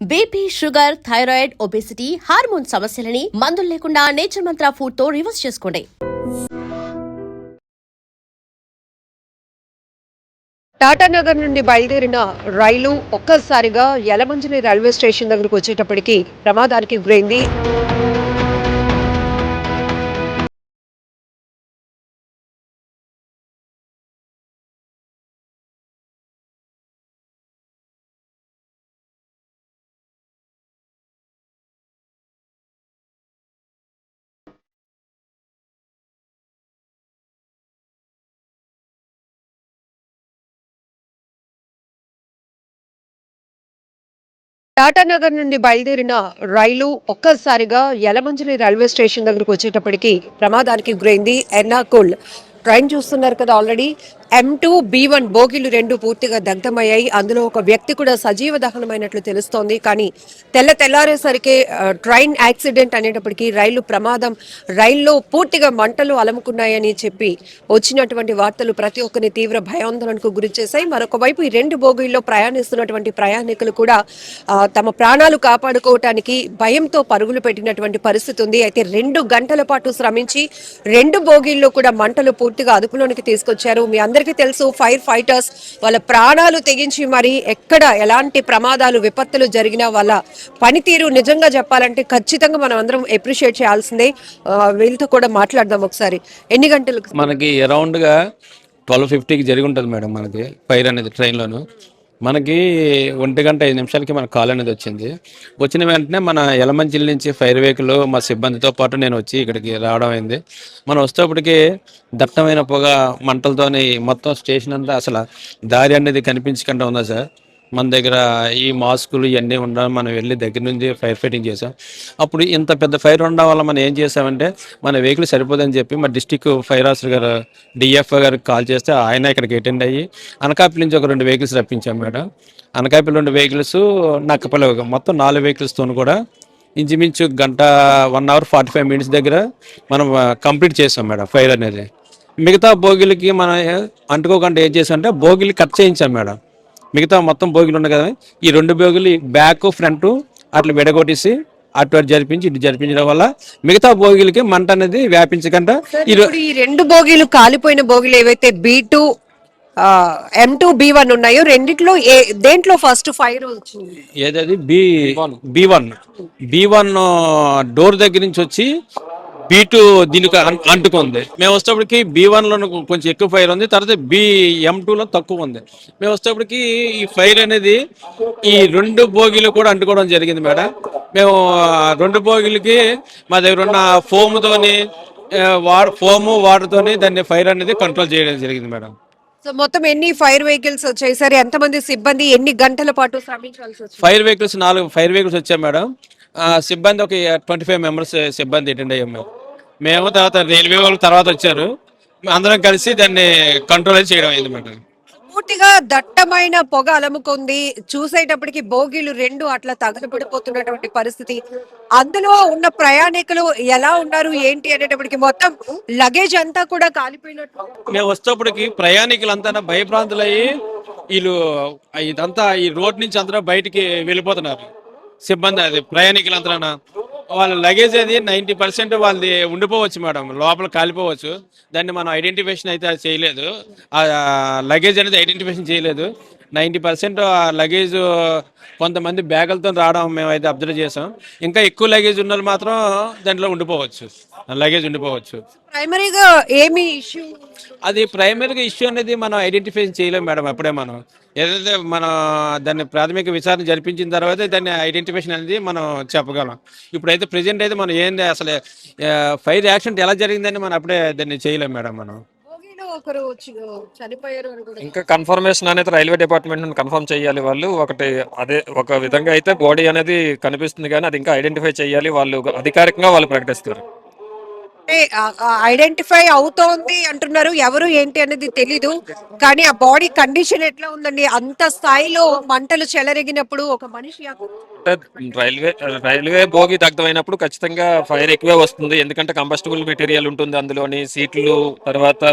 BP, sugar, thyroid, obesity, hormone సమస్యలని మందులు లేకుండా నేచర్ మంత్ర ఫుడ్ తో రివర్స్ చేసుకోండి. టాటానగర్ నుండి బయలుదేరిన రైలు ఒక్కసారిగా యలమంచిలి రైల్వే స్టేషన్ దగ్గరకు వచ్చేటప్పటికి ప్రమాదానికి గురైంది. టాటానగర్ నుండి బయలుదేరిన రైలు ఒక్కసారిగా యలమంచిలి రైల్వే స్టేషన్ దగ్గరకు వచ్చేటప్పటికి ప్రమాదానికి గురైంది. ఎర్నాకుల్ ట్రైన్ చూస్తున్నారు కదా, ఆల్రెడీ M2B1 బోగీలు 2 పూర్తిగా దగ్ధమయ్యాయి. అందులో ఒక వ్యక్తి కూడా సజీవ దహనమైనట్లు తెలుస్తోంది. కానీ తెల్లారేసరికి ట్రైన్ యాక్సిడెంట్ అనేటప్పటికీ రైలు ప్రమాదం, రైల్లో పూర్తిగా మంటలు అలముకున్నాయని చెప్పి వచ్చినటువంటి వార్తలు ప్రతి ఒక్కరిని తీవ్ర భయాందోళనకు గురి చేశాయి. మరొక వైపు ఈ 2 బోగీల్లో ప్రయాణిస్తున్నటువంటి ప్రయాణికులు కూడా తమ ప్రాణాలు కాపాడుకోవటానికి భయంతో పరుగులు పెట్టినటువంటి పరిస్థితి ఉంది. అయితే 2 గంటల పాటు శ్రమించి 2 బోగీల్లో కూడా మంటలు పూర్తిగా అదుపులోనికి తీసుకొచ్చారు. మీ అందరికీ తెలుసు, ఫైర్ ఫైటర్స్ వాళ్ళ ప్రాణాలు తెగించి మరి ఎక్కడ ఎలాంటి ప్రమాదాలు విపత్తులు జరిగినా వాళ్ళ పనితీరు నిజంగా చెప్పాలంటే ఖచ్చితంగా మనం అందరం అప్రిషియేట్ చేయాల్సిందే. వీళ్ళతో కూడా మాట్లాడదాం ఒకసారి. ఎన్ని గంటలకు? మనకి అరౌండ్ గా 12:50కి జరిగి ఉంటుంది మేడం. మనకి ఫైర్ అనేది ట్రైన్లోను మనకి 1:05 మనకు కాల్ అనేది వచ్చింది. వచ్చిన వెంటనే మన యలమంచిలి నుంచి ఫైర్ వెహికల్ మా సిబ్బందితో పాటు నేను వచ్చి ఇక్కడికి రావడం అయింది. మనం వచ్చేటప్పటికి దట్టమైన పొగ మంటలతోని మొత్తం స్టేషన్ అంతా అసలు దారి అనేది కనిపించకుండా ఉందా సార్. మన దగ్గర ఈ మాస్కులు ఇవన్నీ ఉండడం, మనం వెళ్ళి దగ్గర నుంచి ఫైర్ ఫైటింగ్ చేసాం. అప్పుడు ఇంత పెద్ద ఫైర్ ఉండడం వల్ల మనం ఏం చేసామంటే మన వెహికల్ సరిపోదని చెప్పి మా డిస్టిక్ ఫైర్ ఆఫీసర్ గారు డిఎఫ్ఓ గారికి కాల్ చేస్తే ఆయన ఇక్కడికి అటెండ్ అయ్యి అనకాపల్లి నుంచి ఒక 2 వెహికల్స్ రప్పించాం మేడం. అనకాపల్లి 2 వెహికల్స్, నక్కపల్లి మొత్తం 4 వెహికల్స్తో కూడా ఇంచుమించు 1 hour 45 minutes దగ్గర మనం కంప్లీట్ చేసాం మేడం ఫైర్ అనేది. మిగతా బోగిలకి మనం అంటుకోకుండా ఏం చేసామంటే బోగిలు కట్ చేయించాం మేడం. మిగతా మొత్తం బోగిలు ఉన్నాయి కదా, ఈ 2 బోగిలు బ్యాక్ ఫ్రంట్ అట్లా విడగొట్టేసి అటు జరిపించి ఇటు జరిపించడం వల్ల మిగతా బోగిలకి మంట అనేది వ్యాపించకుండా ఈ 2 బోగీలు కాలిపోయిన బోగీలు ఏవైతే B2 M2B1 ఉన్నాయో రెండిట్లో దేంట్లో ఫస్ట్ ఫైర్ వచ్చింది? ఏదది B1 డోర్ దగ్గర నుంచి వచ్చి B2 దీనికి అంటుకుంది. మేము వచ్చేటప్పటికి B1 లో కొంచెం ఎక్కువ ఫైర్ ఉంది, తర్వాత M2 లో తక్కువ ఉంది. మేము వచ్చేటప్పటికి ఈ ఫైర్ అనేది ఈ 2 బోగీలు కూడా అంటుకోవడం జరిగింది మేడం. మేము 2 బోగీలకి మా దగ్గర ఉన్న ఫోము వాటర్తోని దాన్ని ఫైర్ అనేది కంట్రోల్ చేయడం జరిగింది మేడం. సో మొత్తం ఎన్ని ఫైర్ వెహికల్స్ వచ్చాయి సార్? ఎంతమంది సిబ్బంది ఎన్ని గంటల పాటు శ్రమించాల్సి వచ్చింది? 4 ఫైర్ వెహికల్స్ వచ్చాయి మేడం. సిబ్బంది ఒక 25 members సిబ్బంది అటెండ్ అయ్యాము. మేము తర్వాత రైల్వే వాళ్ళు తర్వాత వచ్చారు. అందరం కలిసి దాన్ని కంట్రోల్ చేయడం అయింది మేడం. పూర్తిగా దట్టమైన పొగ అలముకుంది. చూసేటప్పటికి బోగీలు 2 అట్లా తగలబడిపోతున్నటువంటి పరిస్థితి. అందులో ఉన్న ప్రయాణికులు ఎలా ఉన్నారు ఏంటి అనేటప్పటికి మొత్తం లగేజ్ అంతా కూడా కాలిపోయినట్టు. మేము వచ్చేటప్పటికి ప్రయాణికులంతా భయభ్రాంతులయ్యి వీళ్ళు ఇదంతా ఈ రోడ్ నుంచి అందరూ బయటికి వెళ్ళిపోతున్నారు. సిబ్బంది అది ప్రయాణికులంతా వాళ్ళ లగేజ్ అది 90% వాళ్ళది ఉండిపోవచ్చు మేడం, లోపల కాలిపోవచ్చు. దాన్ని మనం ఐడెంటిఫికేషన్ అయితే చేయలేదు. ఆ లగేజ్ అనేది ఐడెంటిఫికేషన్ చేయలేదు. 90% ఆ లగేజ్ కొంతమంది బ్యాగులతో రావడం మేమైతే అబ్జర్వ్ చేసాం. ఇంకా ఎక్కువ లగేజ్ ఉన్న మాత్రం దాంట్లో లగేజ్ ఉండిపోవచ్చు. ప్రైమరీగా ఏమి ఇష్యూ? అది ప్రైమరీగా ఇష్యూ అనేది మనం ఐడెంటిఫై చేయలేము మేడం. అప్పుడే మనం ఏదైతే మనం దాన్ని ప్రాథమిక విచారణ జరిపించిన తర్వాత దాన్ని ఐడెంటిఫికేషన్ అనేది మనం చెప్పగలం. ఇప్పుడైతే ప్రెజెంట్ అయితే మనం ఏంది అసలు ఫైర్ యాక్సిడెంట్ ఎలా జరిగిందని మనం అప్పుడే దాన్ని చేయలేము మేడం. మనం ఇంకా కన్ఫర్మేషన్ అనేది రైల్వే డిపార్ట్మెంట్ నుండి కన్ఫర్మ్ చేయాలి వాళ్ళు. ఒక విధంగా అయితే బాడీ అనేది కనిపిస్తుంది కానీ అది ఇంకా ఐడెంటిఫై చేయాలి. వాళ్ళు అధికారికంగా వాళ్ళు ప్రకటిస్తారు. ఐడెంటిఫై అవుతోంది అంటున్నారు, ఎవరు ఏంటి అనేది తెలీదు. కానీ ఆ బాడీ కండిషన్ ఎట్లా ఉందండి? అంత స్థాయిలో మంటలు చెలరేగినప్పుడు ఒక మనిషి రైల్వే బోగి దగ్ధమైనప్పుడు ఖచ్చితంగా ఫైర్ ఎక్కువే వస్తుంది. ఎందుకంటే కంబస్టబుల్ మెటీరియల్ ఉంటుంది అందులోని, సీట్లు, తర్వాత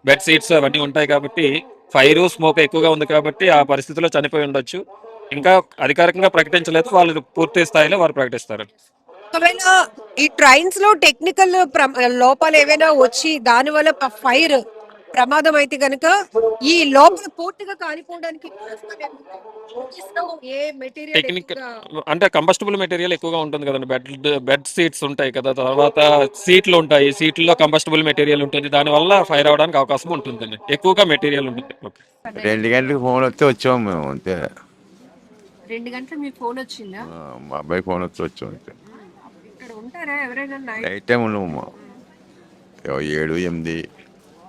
బెడ్ సీట్స్ అవన్నీ ఉంటాయి కాబట్టి ఫైర్ స్మోక్ ఎక్కువగా ఉంది కాబట్టి ఆ పరిస్థితిలో చనిపోయి ఉండొచ్చు. ఇంకా అధికారికంగా ప్రకటించలేదు. వాళ్ళు పూర్తి స్థాయిలో వారు ప్రకటిస్తారు. ఒకవేళ ఈ ట్రైన్స్ లో టెక్నికల్ లోపాలు ఏవైనా వచ్చి దానివల్ల ఫైర్ ప్రమాదం అయితే గనుక ఈ లోపల పూర్తిగా కాలిపోవడానికి ఏ మెటీరియల్ టెక్నికల్ అంటే కంబస్టబుల్ మెటీరియల్ ఎక్కువగా ఉంటుంది కదండి. బెడ్ సీట్స్ ఉంటాయి కదా, తర్వాత సీట్లు ఉంటాయి, సీట్లలో కంబస్టబుల్ మెటీరియల్ ఉంటుంది. దానివల్ల ఫైర్ అవడానికి అవకాశం ఉంటుందండి. ఎక్కువగా మెటీరియల్ ఉంటుంది. ఓకే. 2 గంటలకు ఫోన్ వస్తే వచ్చాము మేము అంతే. 2 గంటలు మీ ఫోన్ వచ్చిందా? మా అబ్బాయి ఫోన్ వస్తే వచ్చాం అంతే. ఇక్కడ ఉంటారా ఎవరైనా నైట్ టైం ఉండము. 7, 8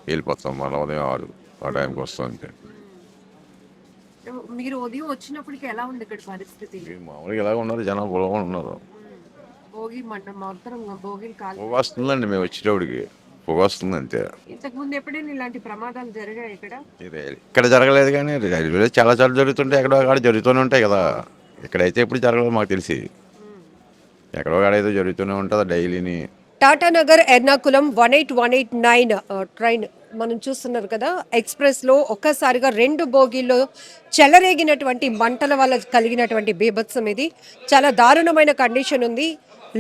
వెళ్ళిపోతాం. మళ్ళీ ఉదయం 6 ఆ టైంకి వస్తాం అంతే. మీరు ఉదయం వచ్చినప్పటికి ఎలా ఉంది ఇక్కడ పరిస్థితి? మామూలుగా ఇలాగ ఉన్నారు, జనం పొలగా ఉన్నారు. భోగి మంట మొత్తం భోగిలు కాలి పొగ వస్తుందండి మేము వచ్చేటప్పటికి. పొగ వస్తుంది అంతే. ఇంతకు ముందు ఎప్పుడైనా ఇలాంటి ప్రమాదాలు జరిగాయి ఇక్కడ? ఇక్కడ జరగలేదు కానీ రైల్వేలో చాలా చోట్ల జరుగుతుంటాయి. ఎక్కడో అక్కడ జరుగుతూనే ఉంటాయి కదా. ఇక్కడైతే ఎప్పుడు జరగలేదు మాకు తెలిసి. ఎక్కడో అయితే జరుగుతూనే ఉంటుంది డైలీని. టాటానగర్ ఎర్నాకుళం 18189 ట్రైన్ మనం చూస్తున్నారు కదా. ఎక్స్ప్రెస్ లో ఒక్కసారిగా 2 బోగీల్లో చెలరేగినటువంటి మంటల వల్ల కలిగినటువంటి బీభత్సం ఇది. చాలా దారుణమైన కండిషన్ ఉంది.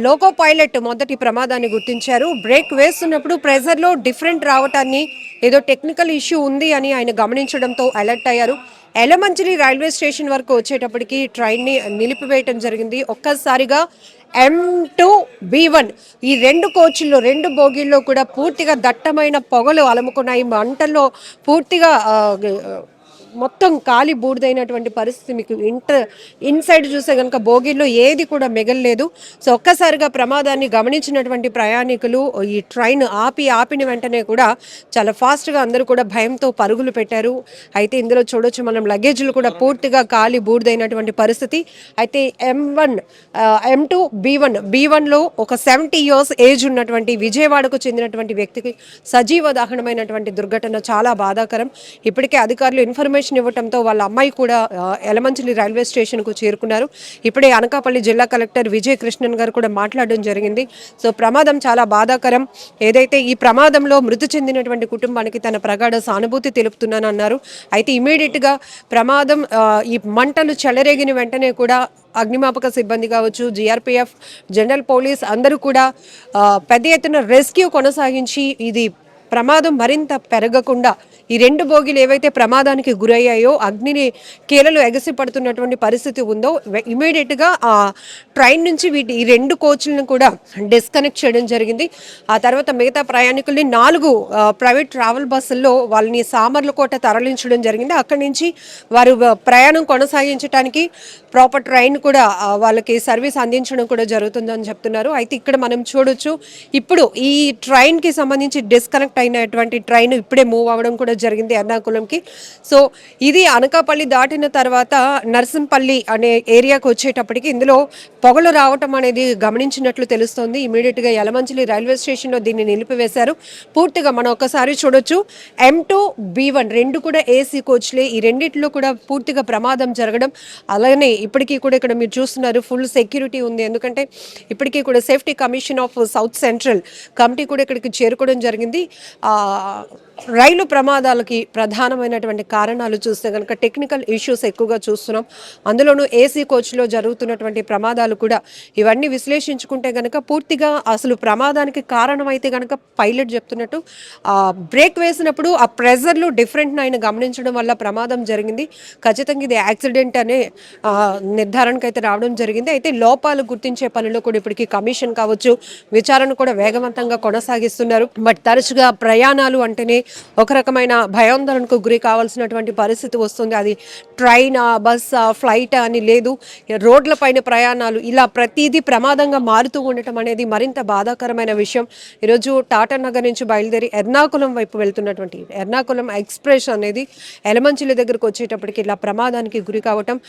లోకో పైలట్ మొదటి ప్రమాదాన్ని గుర్తించారు. బ్రేక్ వేస్తున్నప్పుడు ప్రెజర్లో డిఫరెంట్ రావటాన్ని ఏదో టెక్నికల్ ఇష్యూ ఉంది అని ఆయన గమనించడంతో అలర్ట్ అయ్యారు. ఎలమంచిలి రైల్వే స్టేషన్ వరకు వచ్చేటప్పటికి ట్రైన్ని నిలిపివేయటం జరిగింది. ఒక్కసారిగా M2B1 ఈ 2 కోచ్ల్లో 2 బోగీల్లో కూడా పూర్తిగా దట్టమైన పొగలు అలుముకున్నాయి. మంటల్లో పూర్తిగా మొత్తం కాలి బూడిదైనటువంటి పరిస్థితి. మీకు ఇన్సైడ్ చూస్తే కనుక బోగీల్లో ఏది కూడా మిగలలేదు. సో ఒక్కసారిగా ప్రమాదాన్ని గమనించినటువంటి ప్రయాణికులు ఈ ట్రైన్ ఆపిన వెంటనే కూడా చాలా ఫాస్ట్గా అందరూ కూడా భయంతో పరుగులు పెట్టారు. అయితే ఇందులో చూడొచ్చు మనం లగేజ్లు కూడా పూర్తిగా కాలి బూడిదైనటువంటి పరిస్థితి. అయితే M2B1లో ఒక 70 years ఏజ్ ఉన్నటువంటి విజయవాడకు చెందినటువంటి వ్యక్తికి సజీవ దహనమైనటువంటి దుర్ఘటన చాలా బాధాకరం. ఇప్పటికే అధికారులు ఇన్ఫర్మేషన్ ఇవ్వడంతో వాళ్ళ అమ్మాయి కూడా ఎలమంచిలి రైల్వే స్టేషన్కు చేరుకున్నారు. ఇప్పుడే అనకాపల్లి జిల్లా కలెక్టర్ విజయ కృష్ణన్ గారు కూడా మాట్లాడడం జరిగింది. సో ప్రమాదం చాలా బాధాకరం. ఏదైతే ఈ ప్రమాదంలో మృతి చెందినటువంటి కుటుంబానికి తన ప్రగాఢ సానుభూతి తెలుపుతున్నానన్నారు. అయితే ఇమీడియట్గా ప్రమాదం ఈ మంటలు చెలరేగిన వెంటనే కూడా అగ్నిమాపక సిబ్బంది కావచ్చు, GRPF, జనరల్ పోలీస్ అందరూ కూడా పెద్ద ఎత్తున రెస్క్యూ కొనసాగించి ఇది ప్రమాదం మరింత పెరగకుండా ఈ 2 బోగీలు ఏవైతే ప్రమాదానికి గురయ్యాయో అగ్నిని కీలలు ఎగసి పడుతున్నటువంటి పరిస్థితి ఉందో ఇమీడియట్గా ఆ ట్రైన్ నుంచి ఈ 2 కోచ్లను కూడా డిస్కనెక్ట్ చేయడం జరిగింది. ఆ తర్వాత మిగతా ప్రయాణికుల్ని 4 ప్రైవేట్ ట్రావెల్ బస్సుల్లో వాళ్ళని సామర్లకోట తరలించడం జరిగింది. అక్కడి నుంచి వారు ప్రయాణం కొనసాగించడానికి ప్రాపర్ ట్రైన్ కూడా వాళ్ళకి సర్వీస్ అందించడం కూడా జరుగుతుందని చెప్తున్నారు. అయితే ఇక్కడ మనం చూడొచ్చు, ఇప్పుడు ఈ ట్రైన్కి సంబంధించి డిస్కనెక్ట్ అయినటువంటి ట్రైన్ ఇప్పుడే మూవ్ అవ్వడం కూడా జరిగింది ఎర్నాకుళంకి. సో ఇది అనకాపల్లి దాటిన తర్వాత నర్సంపల్లి అనే ఏరియాకి వచ్చేటప్పటికి ఇందులో పొగలు రావటం అనేది గమనించినట్లు తెలుస్తోంది. ఇమీడియట్గా యలమంచిలి రైల్వే స్టేషన్లో దీన్ని నిలిపివేశారు. పూర్తిగా మనం ఒకసారి చూడొచ్చు, M2B1 2 కూడా AC కోచ్లే. ఈ రెండిట్లో కూడా పూర్తిగా ప్రమాదం జరగడం. అలానే ఇప్పటికీ కూడా ఇక్కడ మీరు చూస్తున్నారు ఫుల్ సెక్యూరిటీ ఉంది. ఎందుకంటే ఇప్పటికీ కూడా safety commission of south central committee కూడా ఇక్కడికి చేరుకోవడం జరిగింది. రైలు ప్రమాదాలకి ప్రధానమైనటువంటి కారణాలు చూస్తే కనుక టెక్నికల్ ఇష్యూస్ ఎక్కువగా చూస్తున్నాం. అందులోనూ AC కోచ్లో జరుగుతున్నటువంటి ప్రమాదాలు కూడా ఇవన్నీ విశ్లేషించుకుంటే కనుక పూర్తిగా అసలు ప్రమాదానికి కారణమైతే కనుక పైలట్ చెప్తున్నట్టు బ్రేక్ వేసినప్పుడు ఆ ప్రెజర్లు డిఫరెంట్ ఆయన గమనించడం వల్ల ప్రమాదం జరిగింది. ఖచ్చితంగా ఇది యాక్సిడెంట్ అనే నిర్ధారణకు అయితే రావడం జరిగింది. అయితే లోపాలు గుర్తించే పనిలో కూడా ఇప్పటికీ కమిషన్ కావచ్చు విచారణ కూడా వేగవంతంగా కొనసాగిస్తున్నారు. బట్ తరచుగా ప్రయాణాలు అంటేనే ఒక రకమైన భయాందోళనకు గురి కావాల్సినటువంటి పరిస్థితి వస్తుంది. అది ట్రైన్, బస్, ఫ్లైట్ అని లేదు, రోడ్ల పైన ప్రయాణాలు ఇలా ప్రతిదీ ప్రమాదంగా మారుతూ ఉండటం అనేది మరింత బాధాకరమైన విషయం. ఈరోజు టాటానగర్ నుంచి బయలుదేరి ఎర్నాకుళం వైపు వెళ్తున్నటువంటి ఎర్నాకుళం ఎక్స్ప్రెస్ అనేది ఎలమంచిలి దగ్గరకు వచ్చేటప్పటికి ఇలా ప్రమాదానికి గురి కావటం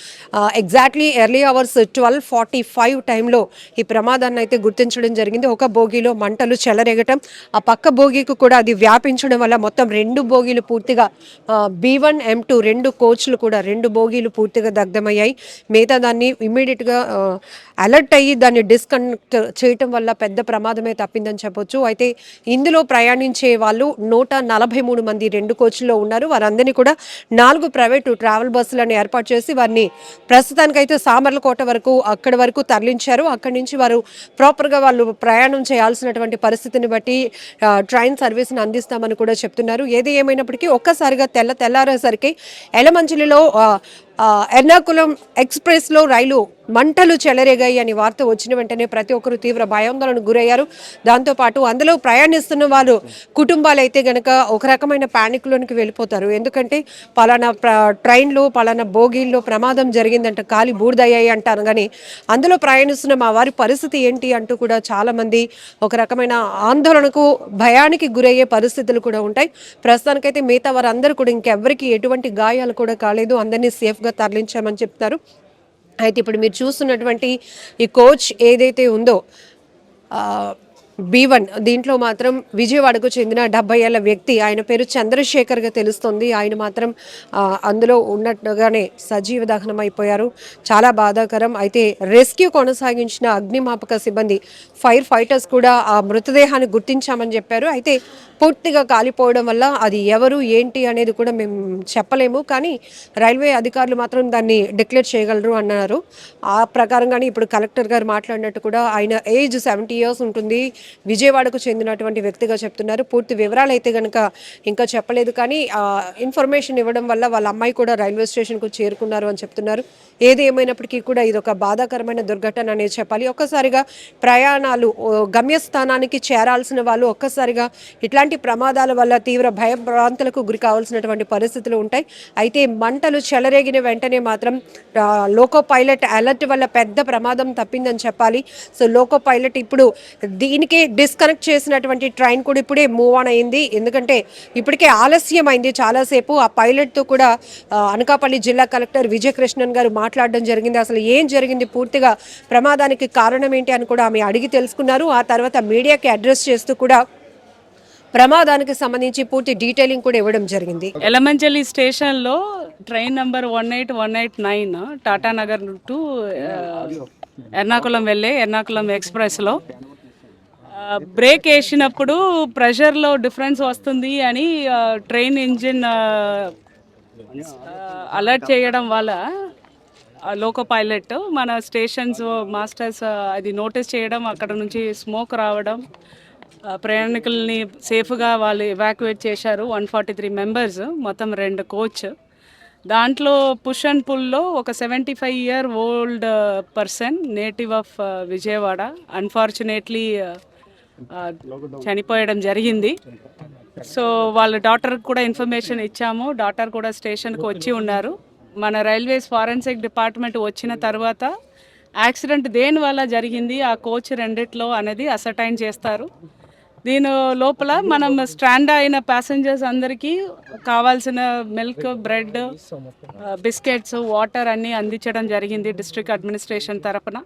ఎగ్జాక్ట్లీ ఎర్లీ అవర్స్ 12:45 టైంలో ఈ ప్రమాదాన్ని అయితే గుర్తించడం జరిగింది. ఒక బోగీలో మంటలు చెలరేగటం, ఆ పక్క బోగీకి కూడా అది వ్యాపించడం వల్ల మొత్తం 2 బోగీలు పూర్తిగా B1, M2 2 కోచ్లు కూడా 2 బోగీలు పూర్తిగా దగ్ధమయ్యాయి. మిగతా దాన్ని ఇమ్మీడియట్గా అలర్ట్ అయ్యి దాన్ని డిస్కనెక్ట్ చేయటం వల్ల పెద్ద ప్రమాదమే తప్పిందని చెప్పొచ్చు. అయితే ఇందులో ప్రయాణించే వాళ్ళు 143 మంది 2 కోచ్ల్లో ఉన్నారు. వారందరినీ కూడా 4 ప్రైవేటు ట్రావెల్ బస్సులను ఏర్పాటు చేసి వారిని ప్రస్తుతానికైతే సామర్లకోట వరకు అక్కడి వరకు తరలించారు. అక్కడి నుంచి వారు ప్రాపర్గా వాళ్ళు ప్రయాణం చేయాల్సినటువంటి పరిస్థితిని బట్టి ట్రైన్ సర్వీస్ని అందిస్తామని కూడా చెప్తున్నారు. ఏది ఏమైనప్పటికీ ఒక్కసారిగా తెల్లారేసరికి ఎలమంచిలిలో ఎర్నాకుళం ఎక్స్ప్రెస్లో రైలు మంటలు చెలరేగాయి అని వార్త వచ్చిన వెంటనే ప్రతి ఒక్కరు తీవ్ర భయాందోళనకు గురయ్యారు. దాంతోపాటు అందులో ప్రయాణిస్తున్న వాళ్ళు కుటుంబాలు అయితే గనక ఒక రకమైన ప్యానిక్లోనికి వెళ్ళిపోతారు. ఎందుకంటే పలానా ట్రైన్లో పలానా బోగీల్లో ప్రమాదం జరిగిందంట, కాలి బూడిదయ్యాయి అంటారు. కానీ అందులో ప్రయాణిస్తున్న మా వారి పరిస్థితి ఏంటి అంటూ కూడా చాలామంది ఒక రకమైన ఆందోళనకు భయానికి గురయ్యే పరిస్థితులు కూడా ఉంటాయి. ప్రస్తుతానికైతే మిగతా వారందరూ కూడా ఇంకెవ్వరికి ఎటువంటి గాయాలు కూడా కాలేదు, అందరినీ సేఫ్గా తరలించామని చెప్తారు. అయితే ఇప్పుడు మీరు చూస్తున్నటువంటి ఈ కోచ్ ఏదైతే ఉందో B1 దీంట్లో మాత్రం విజయవాడకు చెందిన 70 ఏళ్ల వ్యక్తి, ఆయన పేరు చంద్రశేఖర్గా తెలుస్తుంది. ఆయన మాత్రం అందులో ఉన్నట్టుగానే సజీవ దహనం అయిపోయారు. చాలా బాధాకరం. అయితే రెస్క్యూ కొనసాగించిన అగ్నిమాపక సిబ్బంది ఫైర్ ఫైటర్స్ కూడా ఆ మృతదేహాన్ని గుర్తించామని చెప్పారు. అయితే పూర్తిగా కాలిపోవడం వల్ల అది ఎవరు ఏంటి అనేది కూడా మేము చెప్పలేము, కానీ రైల్వే అధికారులు మాత్రం దాన్ని డిక్లేర్ చేయగలరు అన్నారు. ఆ ప్రకారంగానే ఇప్పుడు కలెక్టర్ గారు మాట్లాడినట్టు కూడా ఆయన ఏజ్ 70 years ఉంటుంది, విజయవాడకు చెందినటువంటి వ్యక్తిగా చెప్తున్నారు. పూర్తి వివరాలు అయితే కనుక ఇంకా చెప్పలేదు, కానీ ఇన్ఫర్మేషన్ ఇవ్వడం వల్ల వాళ్ళ అమ్మాయి కూడా రైల్వే స్టేషన్కు చేరుకున్నారు అని చెప్తున్నారు. ఏది ఏమైనప్పటికీ కూడా ఇది ఒక బాధాకరమైన దుర్ఘటన అనేది చెప్పాలి. ఒక్కసారిగా ప్రయాణాలు గమ్యస్థానానికి చేరాల్సిన వాళ్ళు ఒక్కసారిగా ఇట్లాంటి ప్రమాదాల వల్ల తీవ్ర భయభ్రాంతులకు గురి కావాల్సినటువంటి పరిస్థితులు ఉంటాయి. అయితే మంటలు చెలరేగిన వెంటనే మాత్రం లోకో పైలట్ అలర్ట్ వల్ల పెద్ద ప్రమాదం తప్పిందని చెప్పాలి. సో లోకో పైలట్ ఇప్పుడు దీనికి డిస్కనెక్ట్ చేసినటువంటి ట్రైన్ కూడా ఇప్పుడే మూవ్ ఆన్ అయింది. ఎందుకంటే ఇప్పటికే ఆలస్యం అయింది చాలాసేపు. ఆ పైలట్తో కూడా అనకాపల్లి జిల్లా కలెక్టర్ విజయకృష్ణన్ గారు మాట్లాడడం జరిగింది. అసలు ఏం జరిగింది, పూర్తిగా ప్రమాదానికి కారణం ఏంటి అని కూడా ఆమె అడిగి తెలుసుకున్నారు. ఆ తర్వాత మీడియాకి అడ్రస్ చేస్తూ కూడా ప్రమాదానికి సంబంధించి పూర్తి డీటెయిలింగ్ కూడా ఇవ్వడం జరిగింది. ఎలమంచలి స్టేషన్లో train number 18189 Tatanagar to Ernakulam వెళ్ళే ఎర్నాకుళం ఎక్స్ప్రెస్లో బ్రేక్ వేసినప్పుడు ప్రెషర్లో డిఫరెన్స్ వస్తుంది అని ట్రైన్ ఇంజిన్ అలర్ట్ చేయడం వల్ల లోకో పైలట్ మన స్టేషన్స్ మాస్టర్స్ అది నోటీస్ చేయడం, అక్కడ నుంచి స్మోక్ రావడం, ప్రయాణికుల్ని సేఫ్గా వాళ్ళు ఎవాక్యుయేట్ చేశారు. 143 మెంబర్స్, మొత్తం 2 కోచ్. దాంట్లో పుష్ అండ్ పుల్లో ఒక 75-year-old person, native of Vijayawada, unfortunately చనిపోయడం జరిగింది. సో వాళ్ళ డాక్టర్కి కూడా ఇన్ఫర్మేషన్ ఇచ్చాము. డాక్టర్ కూడా స్టేషన్కి వచ్చి ఉన్నారు. మన రైల్వేస్ ఫారెన్సిక్ డిపార్ట్మెంట్ వచ్చిన తర్వాత యాక్సిడెంట్ దేని వల్ల జరిగింది, ఆ కోచ్ రెండిట్లో అనేది అసర్టైన్ చేస్తారు. దీని లోపల మనం స్ట్రాండ్ అయిన ప్యాసింజర్స్ అందరికీ కావాల్సిన మిల్క్, బ్రెడ్, బిస్కెట్స్, వాటర్ అన్నీ అందించడం జరిగింది డిస్ట్రిక్ట్ అడ్మినిస్ట్రేషన్ తరఫున.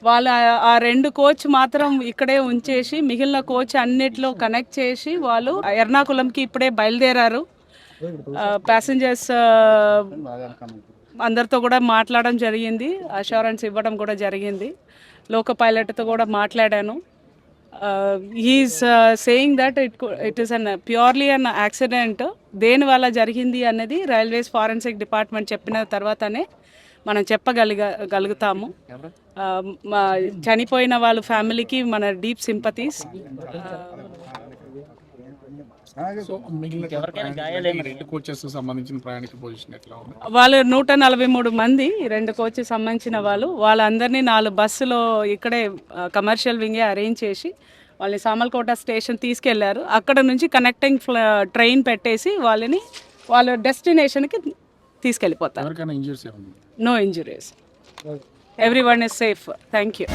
వాళ్ళు ఆ 2 కోచ్ మాత్రం ఇక్కడే ఉంచేసి మిగిలిన కోచ్ అన్నిట్లో కనెక్ట్ చేసి వాళ్ళు ఎర్నాకుళంకి ఇప్పుడే బయలుదేరారు. ప్యాసింజర్స్ అందరితో కూడా మాట్లాడడం జరిగింది, అష్యూరెన్స్ ఇవ్వడం కూడా జరిగింది. లోకో పైలట్తో కూడా మాట్లాడాను. He is saying that it is an purely an accident. దేనివల్ల జరిగింది అన్నది రైల్వేస్ ఫారెన్సిక్ డిపార్ట్మెంట్ చెప్పిన తర్వాతనే మనం చెప్పగలుగుతాము. చనిపోయిన వాళ్ళ ఫ్యామిలీకి మన డీప్ సింపతీస్. వాళ్ళు 143 మంది 2 కోచెస్ సంబంధించిన వాళ్ళు. వాళ్ళందరినీ 4 బస్సులో ఇక్కడే కమర్షియల్ వింగే అరేంజ్ చేసి వాళ్ళని సామర్లకోట స్టేషన్ తీసుకెళ్లారు. అక్కడ నుంచి కనెక్టింగ్ ట్రైన్ పెట్టేసి వాళ్ళని వాళ్ళ డెస్టినేషన్కి తీసుకెళ్ళిపోతారు. No injuries, everyone is safe. Thank you.